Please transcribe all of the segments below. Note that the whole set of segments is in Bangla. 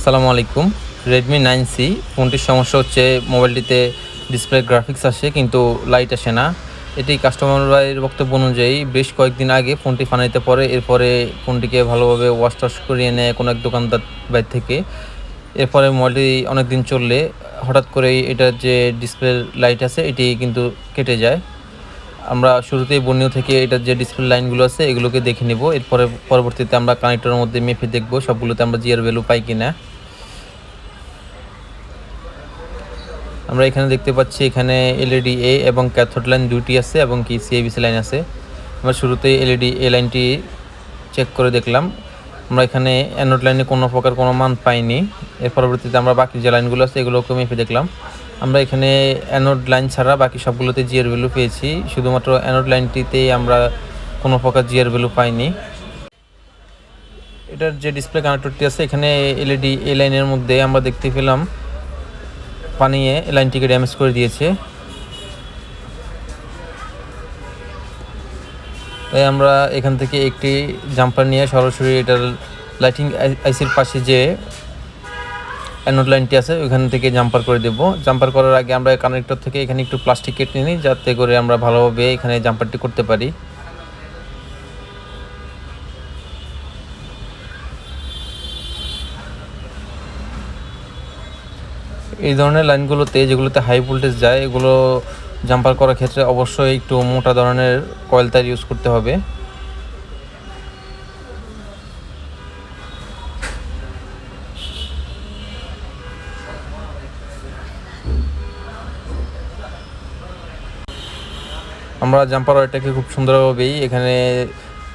আসসালামু আলাইকুম। রেডমি 9C ফোনটির সমস্যা হচ্ছে মোবাইলটিতে ডিসপ্লে গ্রাফিক্স আসে কিন্তু লাইট আসে না। এটি কাস্টমার ভাইয়ের বক্তব্য অনুযায়ী বেশ কয়েকদিন আগে ফোনটি পানিতে পড়ে, এরপরে ফোনটিকে ভালোভাবে ওয়াশ করে এনে কোনো এক দোকানদার বাইর থেকে এরপরে মোবাইলটি অনেকদিন চললে হঠাৎ করেই এটার যে ডিসপ্লে লাইট আছে এটি কিন্তু কেটে যায়। আমরা শুরুতেই বর্নিও থেকে এটার যে ডিসপ্লে লাইনগুলো আছে এগুলোকে দেখে নিব। এরপরে পরবর্তীতে আমরা কানেক্টরের মধ্যে মেপে দেখব সবগুলোতে আমরা জিআর ভ্যালু পাই কিনা। আমরা এখানে দেখতে পাচ্ছি এখানে এলইডি এ এবং ক্যাথোড লাইন দুটি আছে এবং কি সিএবিসি লাইন আছে। আমরা শুরুতেই এলইডি এ লাইনটি চেক করে দেখলাম। আমরা এখানে অ্যানোড লাইনে কোনো প্রকার কোনো মান পাইনি। এর পরবর্তীতে আমরা বাকি যে লাইনগুলো আছে এগুলোকে মেপে দেখলাম। আমরা এখানে অ্যানোড লাইন ছাড়া বাকি সবগুলোতে জিআর ভ্যালু পেয়েছি, শুধুমাত্র অ্যানোড লাইনটিতেই আমরা কোনো প্রকার জিআর ভ্যালু পাইনি। এটার যে ডিসপ্লে কানেক্টরটি আছে এখানে এলইডি এ লাইনের মধ্যে আমরা দেখতে পেলাম পানিয়ে লাইনটিকে ড্যামেজ করে দিয়েছে। তাই আমরা এখান থেকে একটি জাম্পার নিয়ে সরাসরি এটার লাইটিং আইসির পাশে যে অ্যানোড লাইনটি আছে ওইখান থেকে জাম্পার করে দেব। জাম্পার করার আগে আমরা কানেক্টর থেকে এখানে একটু প্লাস্টিক কেটে নিই যাতে করে আমরা ভালোভাবে এখানে জাম্পারটি করতে পারি। এই ধরনের লাইনগুলোতে যেগুলোতে হাই ভোল্টেজ যায় এগুলো জাম্পার করার ক্ষেত্রে অবশ্যই একটু মোটা ধরনের কয়েল তার ইউজ করতে হবে। আমরা জাম্পার ওয়ারটাকে খুব সুন্দরভাবেই এখানে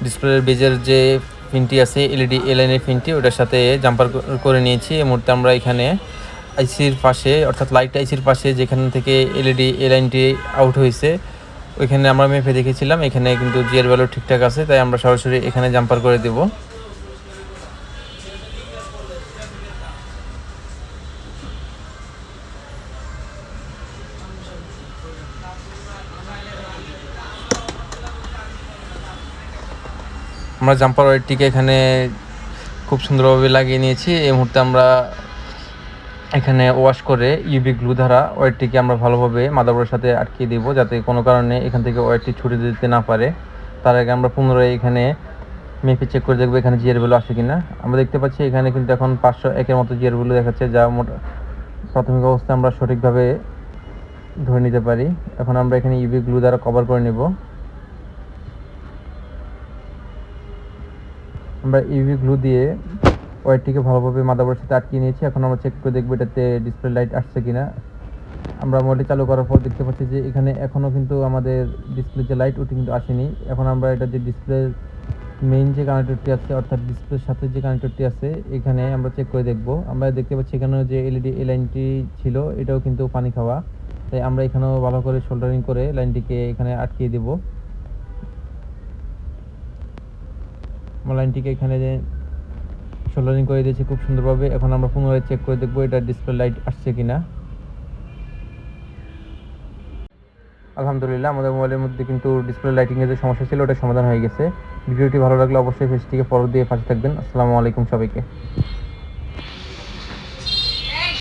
ডিসপ্লের বেজের যে পিনটি আছে এলইডি এ লাইনের পিনটি ওটার সাথে জাম্পার করে নিয়েছি। এই মুহূর্তে আমরা এখানে আইসির পাশে অর্থাৎ লাইট আইসির পাশে যেখান থেকে এলইডি এ লাইনটি আউট হয়েছে ওইখানে আমরা মেপে দেখেছিলাম এখানে কিন্তু জিআর ভ্যালু ঠিকঠাক আছে, তাই আমরা সরাসরি এখানে জাম্পার করে দেব। আমরা জাম্পার ওয়্যারটিকে এখানে খুব সুন্দরভাবে লাগিয়ে নিয়েছি। এই মুহূর্তে আমরা এখানে ওয়াশ করে ইউভি গ্লু দ্বারা ওয়্যারটিকে আমরা ভালোভাবে মাদারবোর্ডের সাথে আটকে দেব যাতে কোনো কারণে এখান থেকে ওয়্যারটি ছুটে যেতে না পারে। তার আগে আমরা পুনরায় এখানে মেপে চেক করে দেখবো এখানে জিআর ভ্যালু আসে কিনা। আমরা দেখতে পাচ্ছি এখানে কিন্তু এখন 501-এর মতো জিআর ভ্যালু দেখাচ্ছে, যা প্রাথমিক অবস্থায় আমরা সঠিকভাবে ধরে নিতে পারি। এখন আমরা এখানে ইউভি গ্লু দ্বারা কভার করে নেব। আমরা ইউভি গ্লু দিয়ে ওয়্যারটিকে ভালোভাবে মাদারবোর্ডের সাথে আটকে নিয়েছি। এখন আমরা চেক করে দেখবো এটাতে ডিসপ্লে লাইট আসছে কিনা। আমরা মোবাইলটি চালু করার পর দেখতে পাচ্ছি যে এখানে এখনও কিন্তু আমাদের ডিসপ্লে যে লাইট ওটি কিন্তু আসেনি। এখন আমরা এটা যে ডিসপ্লে মেইন যে কানেক্টরটি আছে অর্থাৎ ডিসপ্লের সাথে যে কানেক্টরটি আছে এখানে আমরা চেক করে দেখব। আমরা দেখতে পাচ্ছি এখানেও যে এলইডি এই লাইনটি ছিল এটাও কিন্তু পানি খাওয়া, তাই আমরা এখানেও ভালো করে সোল্ডারিং করে লাইনটিকে এখানে আটকিয়ে দেব। আমরা লাইনটিকে এখানে সোল্ডারিং করে দিয়েছি খুব সুন্দরভাবে। এখন আমরা পুনরায় চেক করে দেখব এটা ডিসপ্লে লাইট আসছে কিনা। আলহামদুলিল্লাহ আমাদের মোবাইলের মধ্যে কিন্তু ডিসপ্লে লাইটিংয়ের যে সমস্যা ছিল ওটা সমাধান হয়ে গেছে। ভিডিওটি ভালো লাগলে অবশ্যই পেজটিকে ফলো দিয়ে পাশে থাকবেন। আসসালামু আলাইকুম সবাইকে।